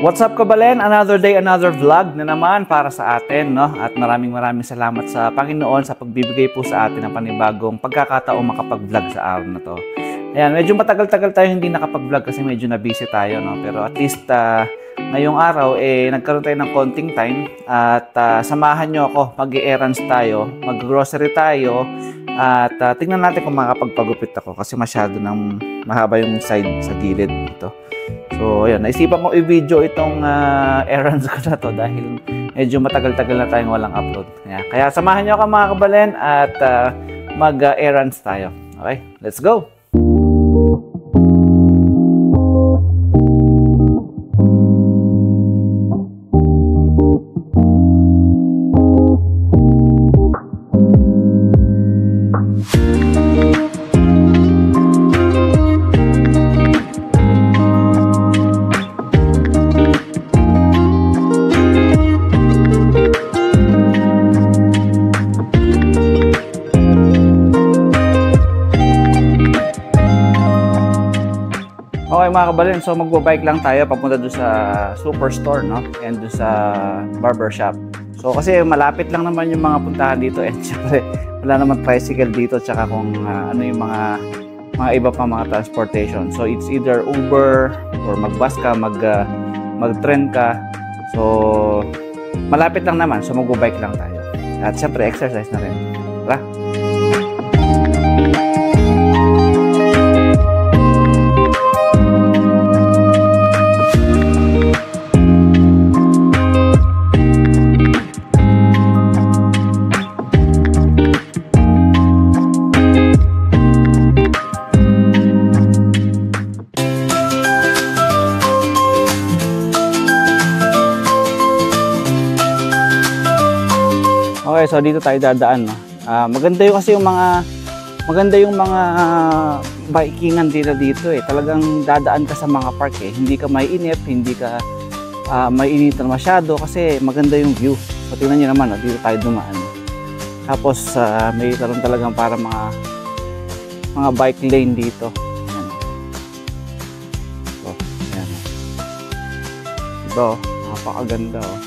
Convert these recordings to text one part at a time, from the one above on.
What's up kabalen? Another day, another vlog na naman para sa atin, no? At maraming salamat sa Panginoon sa pagbibigay po sa atin ng panibagong pagkakataong makapag-vlog sa araw na to. Ayan, medyo matagal-tagal tayo hindi nakapag-vlog kasi medyo na-busy tayo, no? Pero at least ngayong araw, nagkaroon tayo ng konting time at samahan nyo ako, mag-errands tayo, mag-grocery tayo at tingnan natin kung makapagpagupit ako kasi masyado nang mahaba yung side sa gilid dito. So, ayun, naisipan ko i-video itong errands ko na to dahil medyo matagal-tagal na tayong walang upload. Kaya samahan nyo ako mga kabalen at mag-errands tayo. Okay, let's go! Okay mga kabalen, so magbabike lang tayo papunta doon sa superstore, no? And doon sa barbershop. So kasi malapit lang naman yung mga puntahan dito and syempre wala naman tricycle dito tsaka kung ano yung mga iba pa mga transportation. So it's either Uber or mag-bus ka, mag-train ka. So malapit lang naman, so magbabike lang tayo. At syempre exercise na rin. Tara! Okay, so dito tayo dadaan, no? Maganda yung kasi yung mga bikingan dito eh. Talagang dadaan ka sa mga park eh. Hindi ka maiinip, hindi ka maiinitan masyado kasi maganda yung view. So tingnan niyo naman, no? Dito tayo dumaan. Tapos may karon talagang para mga bike lane dito. Ayan. So, ayan. Diba, napakaganda oh.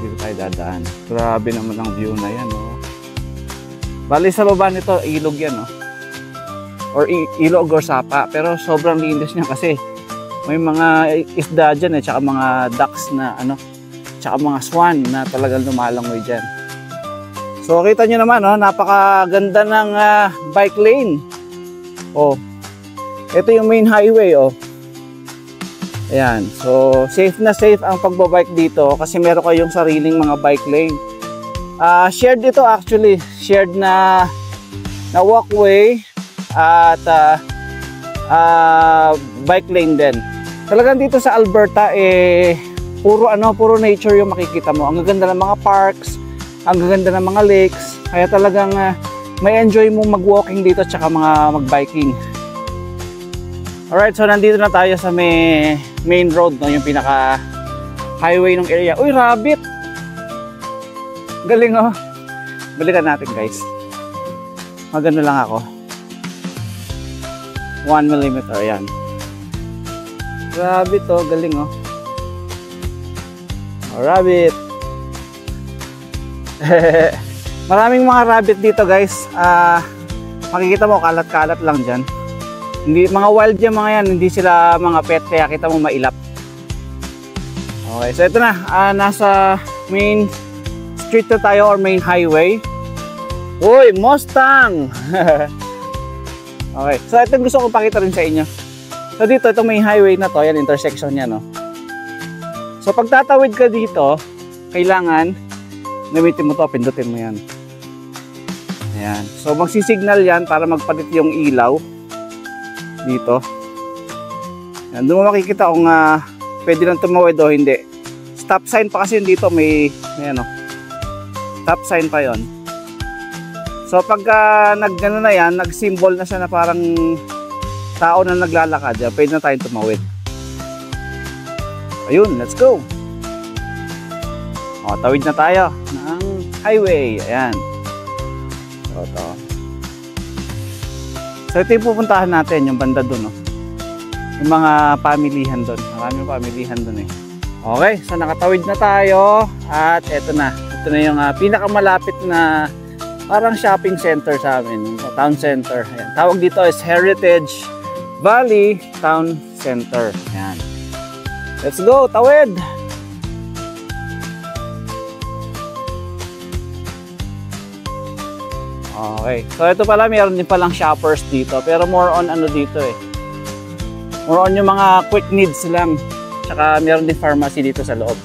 Dito tayo dadaan. Grabe naman ang view na yan, oh. Bali sa baba nito, ilog yan, oh. Or ilog or sapa. Pero sobrang linis niya kasi may mga isda dyan, tsaka mga ducks na, tsaka mga swan na talagang lumalangoy dyan. So, kita nyo naman, oh, napakaganda ng bike lane. Oh, ito yung main highway, oh. Ayan, so safe na safe ang pagbabike dito kasi meron kayong sariling mga bike lane. Shared dito actually, shared na walkway at bike lane din. Talagang dito sa Alberta puro nature yung makikita mo. Ang gaganda ng mga parks, ang gaganda ng mga lakes. Kaya talagang may enjoy mo mag-walking dito at saka mag-biking. Alright, so nandito na tayo sa main road, no? Yung pinaka highway ng area. Uy, rabbit! Galing, oh. Balikan natin, guys. Magano lang ako. 1mm, yan. Rabbit, oh. Galing, oh. Oh, rabbit. Maraming mga rabbit dito, guys. Makikita mo, kalat-kalat lang dyan. Hindi, mga wild yan mga yan, hindi sila mga pet kaya kita mo mailap. Okay, so ito na, nasa main street na tayo or main highway. Uy, Mustang! Okay, so ito gusto ko pakita rin sa inyo. So dito, itong main highway na to, yan intersection niya, no? So pag tatawid ka dito, kailangan gamitin mo to, pindutin mo yan. Ayan, so magsisignal yan para magpalit yung ilaw dito. Yan, doon mo makikita kung pwede lang tumawid o hindi. Stop sign pa kasi dito, may ano, stop sign pa yon. So pagka nag-ano na yan, nag-symbol na siya na parang tao na naglalakad, pwede na tayong tumawid. Ayun, let's go. O, tawid na tayo ng highway. Ayan. So ito. So ito yung pupuntahan natin, yung banda dun, no? Yung mga pamilihan doon. Maraming pamilihan doon eh. Okay, so nakatawid na tayo at eto na. Ito na yung pinakamalapit na parang shopping center sa amin. Town center. Ayan. Tawag dito is Heritage Valley Town Center. Ayan. Let's go, tawid! Okay. So ito pala, mayroon din palang shoppers dito. Pero more on ano dito eh. More on yung mga quick needs lang. Tsaka meron din pharmacy dito sa loob.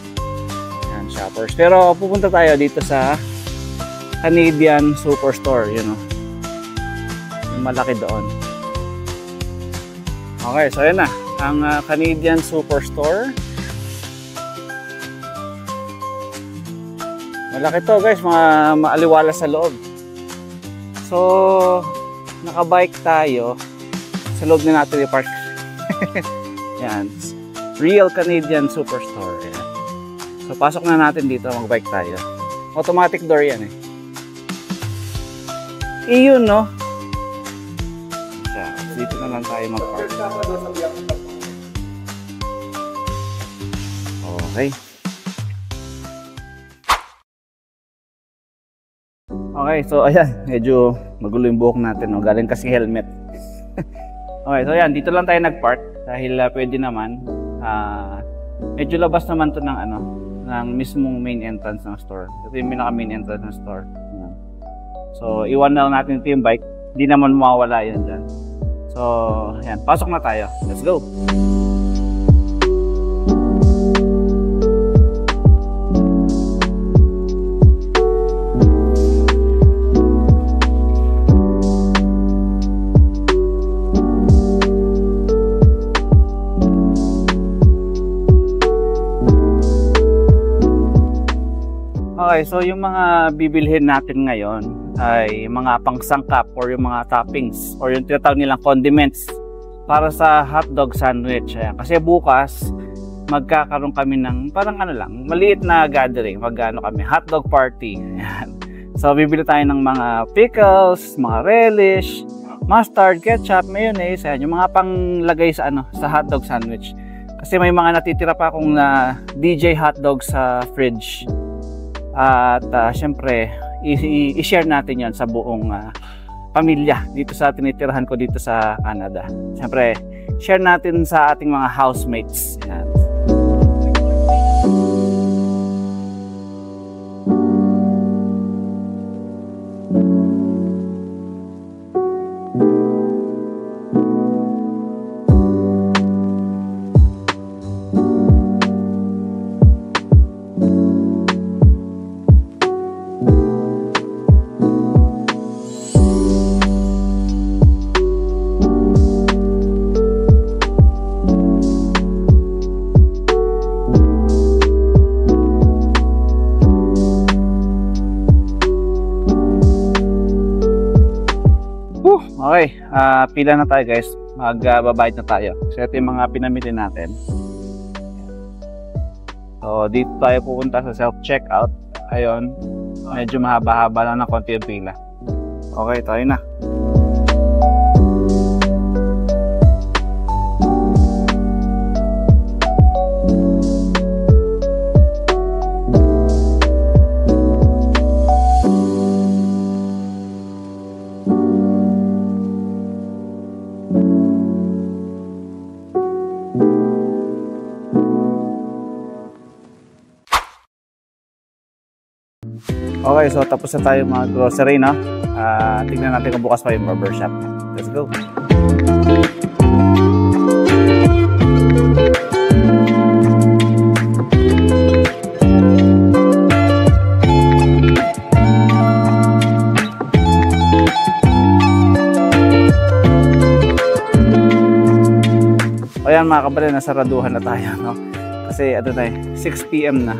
Yan, shoppers. Pero pupunta tayo dito sa Canadian Superstore, you know. Yung malaki doon. Okay, so yan na. Ang Canadian Superstore. Malaki to guys, maaliwala sa loob. So, nakabike tayo. Sa loob na natin yung park. Yan. Real Canadian Superstore. Ayan. So, pasok na natin dito. Mag-bike tayo. Automatic door yan eh. Iyon, no? Dito na lang tayo mag-park. Okay. Okay, so ayan. Medyo magulo yung buhok natin. No? Galing kasi helmet. Okay, so ayan. Dito lang tayo nag-park. Dahil pwede naman. Medyo labas naman to ng ng mismong main entrance ng store. Ito yung pinaka main entrance ng store. So iwan na lang natin ito yung bike. Hindi naman mawawala yan dyan. So ayan, pasok na tayo. Let's go! Okay, so yung mga bibilhin natin ngayon ay mga pangsangkap or yung mga toppings or yung tinatawag nilang condiments para sa hotdog sandwich. Ayan. Kasi bukas magkakaroon kami ng parang maliit na gathering. Mag-ano kami, hotdog party. Ayan. So bibili tayo ng mga pickles, mga relish, mustard, ketchup, mayonnaise, ayan, yung mga panglagay sa sa hotdog sandwich. Kasi may mga natitira pa akong DJ hotdog sa fridge. At syempre, i-share natin yan sa buong pamilya dito sa tinitirahan ko dito sa Canada. Syempre, share natin sa ating mga housemates. Yan. Okay, pila na tayo guys. Magbabayad na tayo. So ito yung mga pinamili natin. So dito tayo pupunta sa self-checkout. Ayun, medyo mahaba-haba lang ng konti yung pila. Okay, tayo na. Okay, so tapos na tayo mga grocery, no? Tignan natin kung bukas pa yung barbershop. Let's go! Ayan mga kabale, nasaraduhan na tayo, no? Kasi ano na 6 PM na.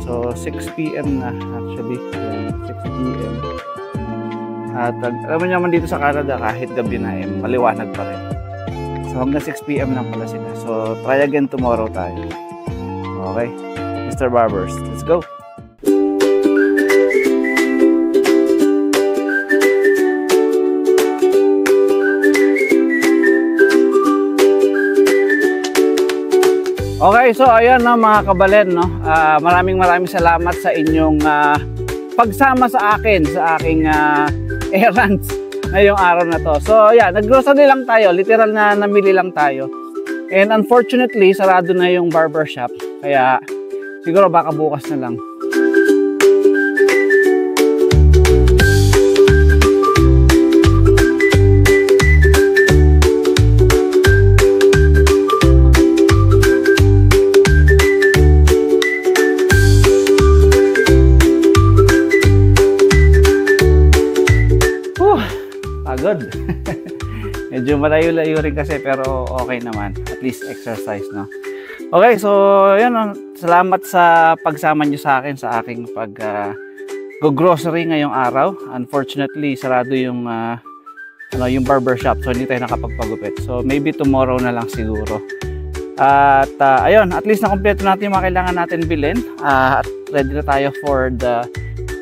So 6 PM na actually. Ayan, 6 PM. At alam mo naman dito sa Canada kahit gabi na maliwanag pa rin. So hanggang 6 PM lang pala sila. So try again tomorrow tayo. Okay, Mr. Barbers, let's go! Okay, so ayan no, mga kabalen, no? Maraming salamat sa inyong pagsama sa akin sa aking errands ngayong araw na to. So yeah, naggrocery lang tayo, literal na namili lang tayo. And unfortunately, sarado na yung barbershop. Kaya siguro baka bukas na lang. Pagod. Medyo malayo-layo rin kasi pero okay naman. At least exercise, no? Okay, so yun, salamat sa pagsama nyo sa akin sa aking pag-grocery ngayong araw. Unfortunately, sarado yung yung barbershop, so hindi tayo nakapagpagupit. So maybe tomorrow na lang siguro. At ayun, at least nakompleto natin yung mga kailangan natin bilhin. At ready na tayo for the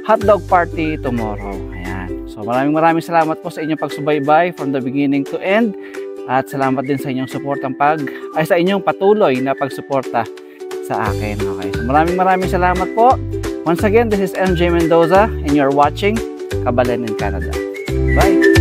hotdog party tomorrow. Ayan. So maraming salamat po sa inyong pagsubaybay from the beginning to end. At salamat din sa inyong sa inyong patuloy na pagsuporta sa akin. Okay. So maraming salamat po. Once again, this is MJ Mendoza and you're watching Kabalen in Canada. Bye!